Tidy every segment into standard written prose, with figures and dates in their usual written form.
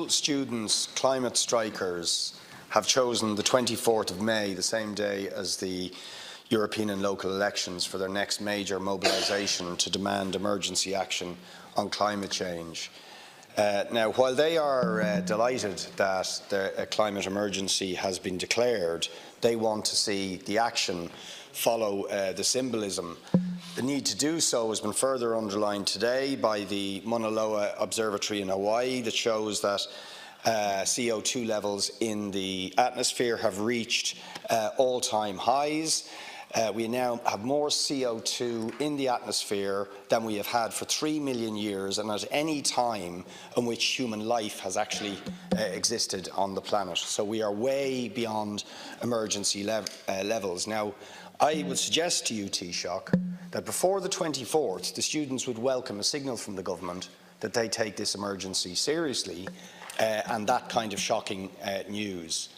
school students, climate strikers, have chosen the 24th of May, the same day as the European and local elections, for their next major mobilisation to demand emergency action on climate change. Now, while they are delighted that a climate emergency has been declared, they want to see the action follow the symbolism. The need to do so has been further underlined today by the Mauna Loa Observatory in Hawaii, that shows that CO2 levels in the atmosphere have reached all-time highs. We now have more CO2 in the atmosphere than we have had for 3 million years, and at any time in which human life has actually existed on the planet. So we are way beyond emergency levels. Now, I would suggest to you, Taoiseach, that before the 24th, the students would welcome a signal from the government that they take this emergency seriously, and that kind of shocking news.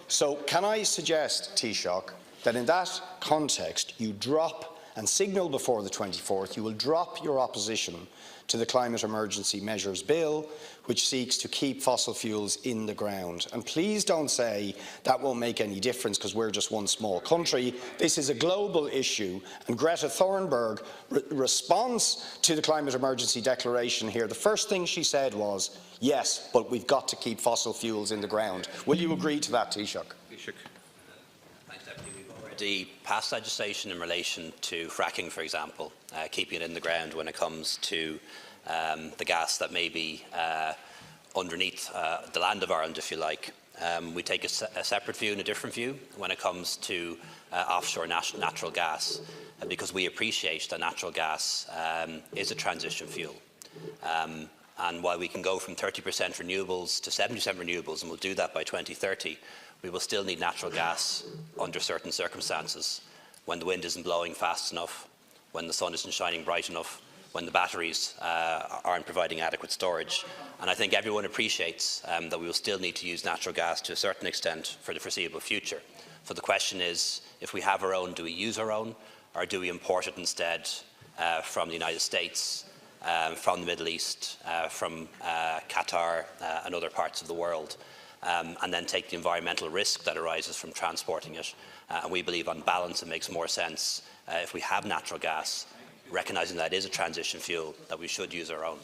So can I suggest, Taoiseach, that in that context you drop and signal before the 24th you will drop your opposition to the Climate Emergency Measures Bill, which seeks to keep fossil fuels in the ground. And please don't say that won't make any difference because we're just one small country. This is a global issue, and Greta Thunberg's response to the Climate Emergency Declaration here, the first thing she said was, yes, but we've got to keep fossil fuels in the ground. Will you agree to that, Taoiseach? The past legislation in relation to fracking, for example, keeping it in the ground when it comes to the gas that may be underneath the land of Ireland, if you like. We take a separate view and a different view when it comes to offshore natural gas, because we appreciate that natural gas is a transition fuel. And while we can go from 30% renewables to 70% renewables, and we'll do that by 2030, we will still need natural gas under certain circumstances, when the wind isn't blowing fast enough, when the sun isn't shining bright enough, when the batteries aren't providing adequate storage. And I think everyone appreciates that we will still need to use natural gas to a certain extent for the foreseeable future. So the question is, if we have our own, do we use our own, or do we import it instead from the United States, from the Middle East, from Qatar and other parts of the world? And then take the environmental risk that arises from transporting it. And we believe on balance it makes more sense if we have natural gas, recognising that it is a transition fuel, that we should use our own.